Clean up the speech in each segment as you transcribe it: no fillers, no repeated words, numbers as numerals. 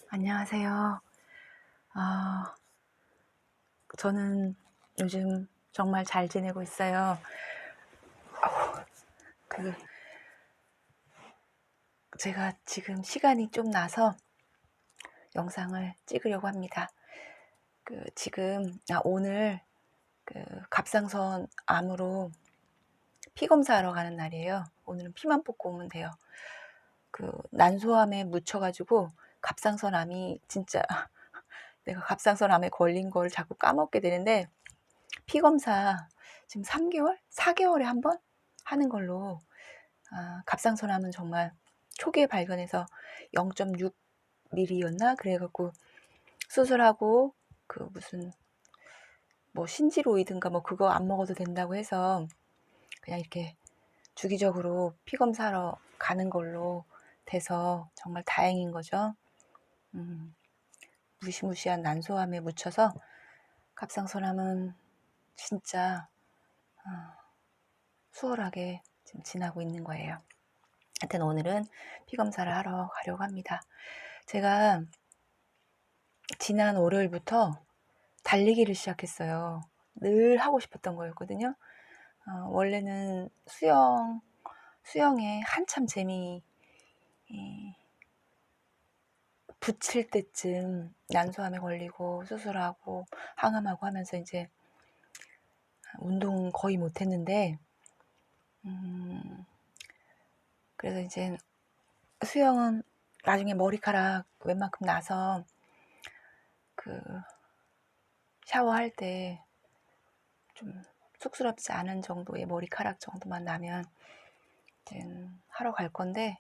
안녕하세요. 저는 요즘 정말 잘 지내고 있어요. 그 제가 지금 시간이 좀 나서 영상을 찍으려고 합니다. 오늘 갑상선 암으로 피 검사하러 가는 날이에요. 오늘은 피만 뽑고 오면 돼요. 난소암에 묻혀가지고 갑상선 암이 진짜 내가 갑상선 암에 걸린 걸 자꾸 까먹게 되는데, 피 검사 지금 3개월? 4개월에 한 번 하는 걸로. 갑상선암은 정말 초기에 발견해서 0.6mm였나? 그래갖고 수술하고 무슨 신지로이드인가 그거 안 먹어도 된다고 해서 그냥 이렇게 주기적으로 피 검사하러 가는 걸로 돼서 정말 다행인 거죠. 무시무시한 난소암에 묻혀서 갑상선암은 진짜 수월하게 지금 지나고 있는 거예요. 하여튼 오늘은 피 검사를 하러 가려고 합니다. 제가 지난 월요일부터 달리기를 시작했어요. 늘 하고 싶었던 거였거든요. 원래는 수영에 한참 재미 붙일 때쯤 난소암에 걸리고 수술하고 항암하고 하면서 이제 운동 거의 못했는데, 그래서 이제 수영은 나중에 머리카락 웬만큼 나서 샤워할 때 좀 쑥스럽지 않은 정도의 머리카락 정도만 나면 이제 하러 갈 건데,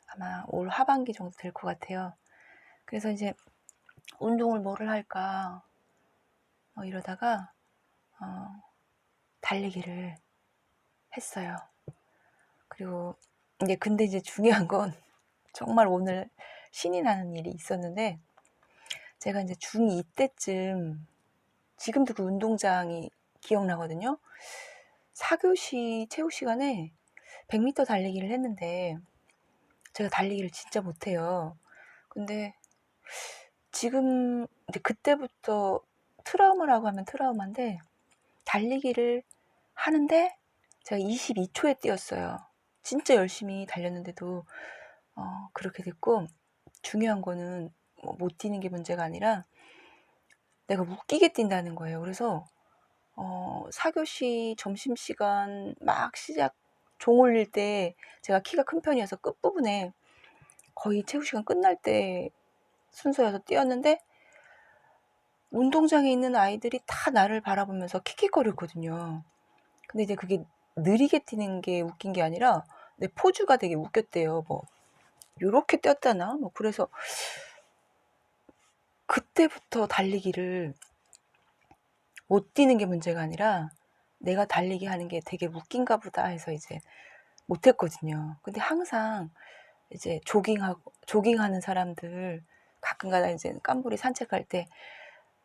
아마 올 하반기 정도 될 것 같아요. 그래서 이제 운동을 뭐를 할까 이러다가 달리기를 했어요. 그리고 근데 이제 중요한 건 정말 오늘 신이 나는 일이 있었는데, 제가 이제 중2 때쯤, 지금도 그 운동장이 기억나거든요. 4교시 체육 시간에 100m 달리기를 했는데, 제가 달리기를 진짜 못해요. 근데 지금 이제 그때부터 트라우마라고 하면 트라우마인데, 달리기를 하는데 제가 22초에 뛰었어요. 진짜 열심히 달렸는데도 그렇게 됐고, 중요한 거는 못 뛰는 게 문제가 아니라 내가 웃기게 뛴다는 거예요. 그래서 4교시 점심시간 막 시작 종 올릴 때, 제가 키가 큰 편이어서 끝부분에 거의 체육시간 끝날 때 순서여서 뛰었는데, 운동장에 있는 아이들이 다 나를 바라보면서 킥킥거렸거든요. 근데 이제 그게 느리게 뛰는 게 웃긴 게 아니라 내 포즈가 되게 웃겼대요. 요렇게 뛰었다나? 그래서 그때부터 달리기를 못 뛰는 게 문제가 아니라 내가 달리기 하는 게 되게 웃긴가 보다 해서 이제 못했거든요. 근데 항상 이제 조깅하는 사람들, 가끔가다 이제 깜부리 산책할 때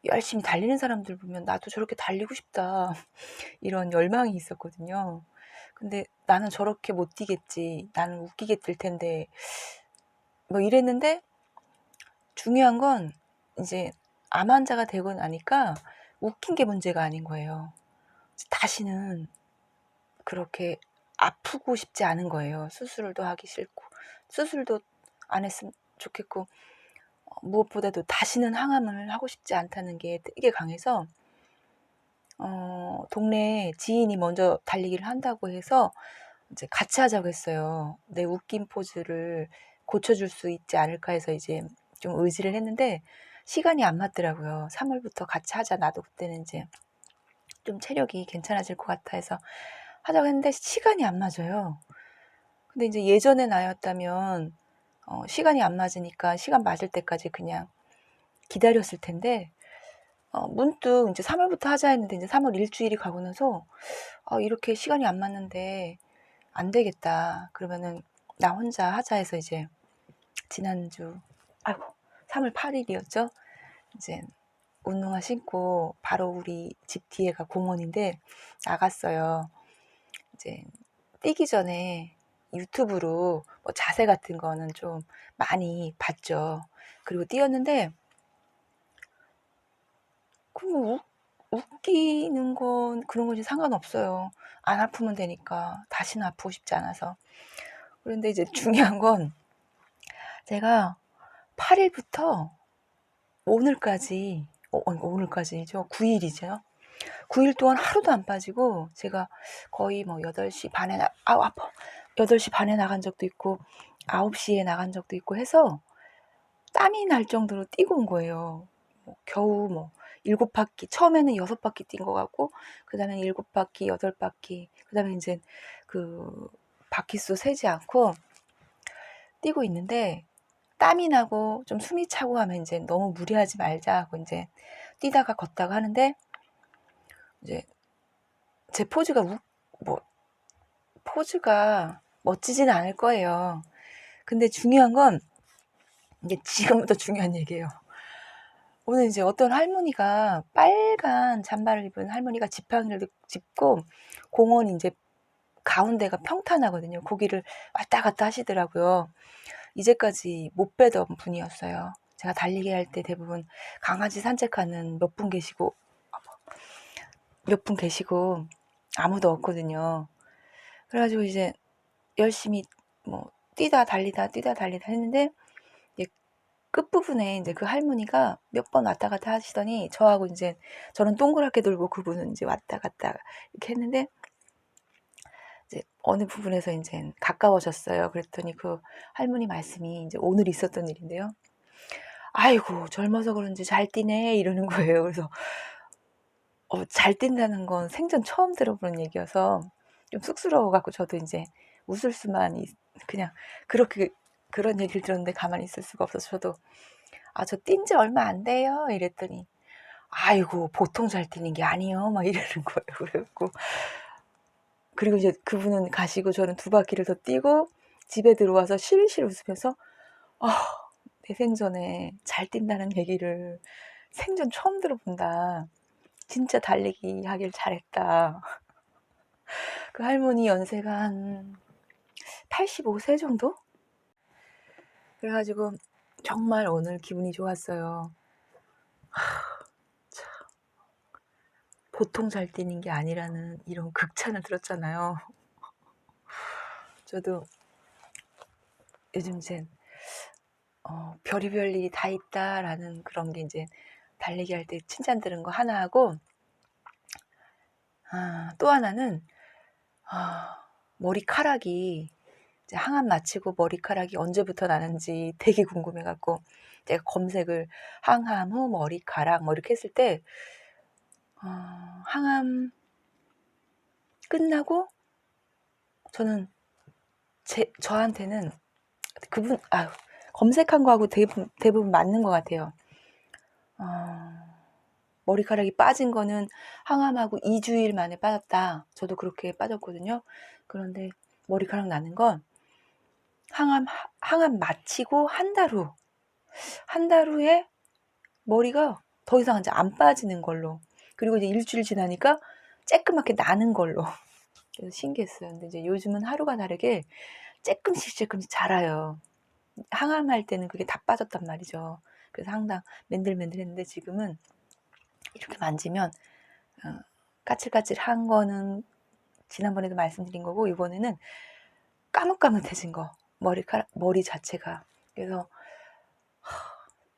열심히 달리는 사람들 보면 나도 저렇게 달리고 싶다 이런 열망이 있었거든요. 근데 나는 저렇게 못 뛰겠지, 나는 웃기게 뛸 텐데 이랬는데, 중요한 건 이제 암 환자가 되고 나니까 웃긴 게 문제가 아닌 거예요. 다시는 그렇게 아프고 싶지 않은 거예요. 수술도 하기 싫고, 수술도 안 했으면 좋겠고, 무엇보다도 다시는 항암을 하고 싶지 않다는 게 되게 강해서, 동네 지인이 먼저 달리기를 한다고 해서 이제 같이 하자고 했어요. 내 웃긴 포즈를 고쳐줄 수 있지 않을까 해서 이제 좀 의지를 했는데, 시간이 안 맞더라고요. 3월부터 같이 하자. 나도 그때는 이제 좀 체력이 괜찮아질 것 같아 해서 하자고 했는데 시간이 안 맞아요. 근데 이제 예전에 나였다면 시간이 안 맞으니까 시간 맞을 때까지 그냥 기다렸을 텐데, 문득 이제 3월부터 하자 했는데 이제 3월 일주일이 가고 나서 이렇게 시간이 안 맞는데 안 되겠다. 그러면은 나 혼자 하자 해서 이제 지난주 3월 8일이었죠. 이제 운동화 신고 바로 우리 집 뒤에가 공원인데 나갔어요. 이제 뛰기 전에 유튜브로 뭐 자세 같은 거는 좀 많이 봤죠. 그리고 뛰었는데 뭐 웃기는 건 그런 것이 상관없어요. 안 아프면 되니까. 다시는 아프고 싶지 않아서. 그런데 이제 중요한 건 제가 8일부터 오늘까지, 오늘까지죠. 9일이죠. 9일 동안 하루도 안 빠지고 제가 거의 뭐 8시 반에 아파. 8시 반에 나간 적도 있고 9시에 나간 적도 있고 해서 땀이 날 정도로 뛰고 온 거예요. 겨우 뭐 7바퀴, 처음에는 6바퀴 뛴 것 같고 그 다음에 7바퀴, 8바퀴, 그 다음에 이제 그 바퀴수 세지 않고 뛰고 있는데 땀이 나고 좀 숨이 차고 하면 이제 너무 무리하지 말자 하고 이제 뛰다가 걷다가 하는데 이제 제 포즈가 멋지지는 않을 거예요. 근데 중요한 건 이게 지금부터 중요한 얘기예요. 오늘 이제 어떤 할머니가 빨간 잠바를 입은 할머니가 지팡이를 짚고 공원 이제 가운데가 평탄하거든요. 거기를 왔다 갔다 하시더라고요. 이제까지 못 뵈던 분이었어요. 제가 달리기 할 때 대부분 강아지 산책하는 몇 분 계시고 아무도 없거든요. 그래가지고 이제 열심히 뭐 뛰다 달리다 했는데 끝부분에 이제 그 할머니가 몇 번 왔다 갔다 하시더니 저하고 이제 저는 동그랗게 돌고 그분은 이제 왔다 갔다 이렇게 했는데 이제 어느 부분에서 이제 가까워졌어요. 그랬더니 그 할머니 말씀이 이제 오늘 있었던 일인데요. 아이고 젊어서 그런지 잘 뛰네 이러는 거예요. 그래서 잘 뛴다는 건 생전 처음 들어보는 얘기여서 좀 쑥스러워갖고 저도 이제 웃을 수만 그냥 그렇게 그런 얘기를 들었는데 가만히 있을 수가 없어서 저도 저 뛴 지 얼마 안 돼요 이랬더니 아이고 보통 잘 뛰는 게 아니요 막 이러는 거예요. 그리고 이제 그분은 가시고 저는 2바퀴를 더 뛰고 집에 들어와서 실실 웃으면서 내 생전에 잘 뛴다는 얘기를 생전 처음 들어본다. 진짜 달리기 하길 잘했다. 그 할머니 연세가 한 85세 정도? 그래가지고 정말 오늘 기분이 좋았어요. 보통 잘 뛰는 게 아니라는 이런 극찬을 들었잖아요. 저도 요즘 이제 별의별 일이 다 있다라는 그런 게 이제 달리기 할 때 칭찬 들은 거 하나 하고 또 하나는 머리카락이 이제 항암 마치고 머리카락이 언제부터 나는지 되게 궁금해갖고 제가 검색을 항암 후 머리카락 뭐 이렇게 했을 때 항암 끝나고 저는 저한테는 검색한 거하고 대부분 맞는 것 같아요. 머리카락이 빠진 거는 항암하고 2주일 만에 빠졌다. 저도 그렇게 빠졌거든요. 그런데 머리카락 나는 건 항암 마치고 한 달 후에 머리가 더 이상 이제 안 빠지는 걸로. 그리고 이제 일주일 지나니까 쬐끄맣게 나는 걸로. 그래서 신기했어요. 근데 이제 요즘은 하루가 다르게 조금씩 자라요. 항암할 때는 그게 다 빠졌단 말이죠. 그래서 항상 맨들맨들했는데 지금은 이렇게 만지면 까칠까칠한 거는 지난번에도 말씀드린 거고 이번에는 까뭇까뭇해진 거 머리 자체가. 그래서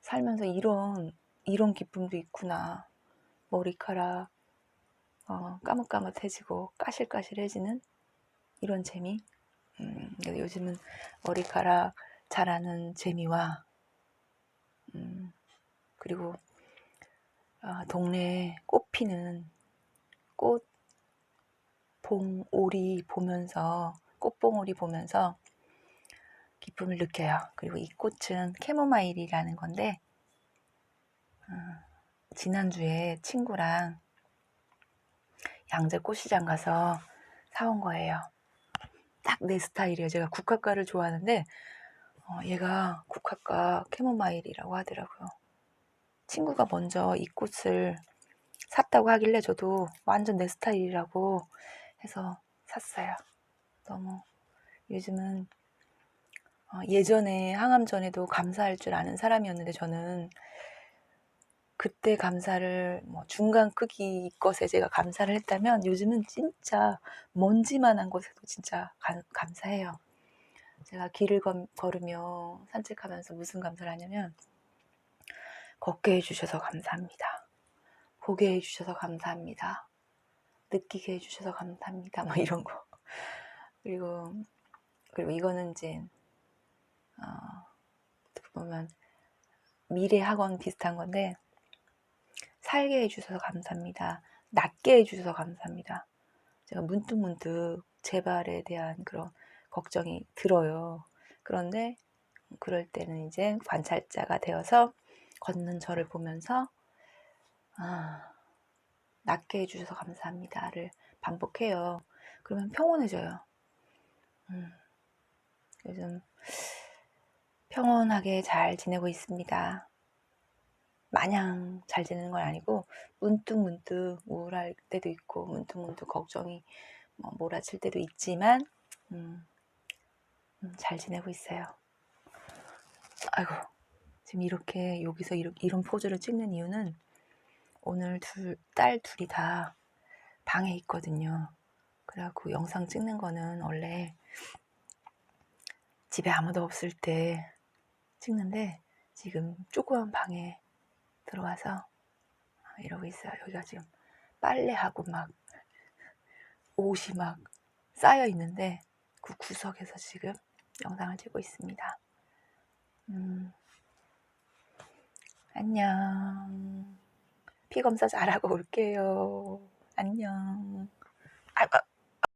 살면서 이런 기쁨도 있구나. 머리카락 까뭇까뭇해지고 까실까실해지는 이런 재미. 요즘은 머리카락 자라는 재미와 그리고 동네에 꽃 피는 꽃봉오리 보면서 기쁨을 느껴요. 그리고 이 꽃은 캐모마일이라는 건데 지난주에 친구랑 양재 꽃시장 가서 사온 거예요. 딱 내 스타일이에요. 제가 국화과를 좋아하는데 얘가 국화과 캐모마일이라고 하더라고요. 친구가 먼저 이 꽃을 샀다고 하길래 저도 완전 내 스타일이라고 해서 샀어요. 너무 요즘은 예전에 항암 전에도 감사할 줄 아는 사람이었는데 저는 그때 감사를 중간 크기 것에 제가 감사를 했다면 요즘은 진짜 먼지만한 것에도 진짜 감사해요. 제가 길을 걸으며 산책하면서 무슨 감사를 하냐면 걷게 해주셔서 감사합니다. 보게 해주셔서 감사합니다. 느끼게 해주셔서 감사합니다. 뭐 이런 거. 그리고 이거는 이제 어떻게 보면 미래 학원 비슷한 건데 살게 해주셔서 감사합니다. 낫게 해주셔서 감사합니다. 제가 문득문득 재발에 대한 그런 걱정이 들어요. 그런데 그럴 때는 이제 관찰자가 되어서 걷는 저를 보면서 낫게 해주셔서 감사합니다를 반복해요. 그러면 평온해져요. 요즘 평온하게 잘 지내고 있습니다. 마냥 잘 지내는 건 아니고 문득문득 우울할 때도 있고 문득문득 걱정이 몰아칠 때도 있지만 잘 지내고 있어요. 아이고, 지금 이렇게 여기서 이런 포즈를 찍는 이유는 오늘 딸 둘이 다 방에 있거든요. 그래갖고 영상 찍는 거는 원래 집에 아무도 없을 때 찍는데 지금 조그만 방에 들어와서 이러고 있어요. 여기가 지금 빨래하고 막 옷이 막 쌓여 있는데 그 구석에서 지금 영상을 찍고 있습니다. 안녕. 피 검사 잘하고 올게요. 안녕.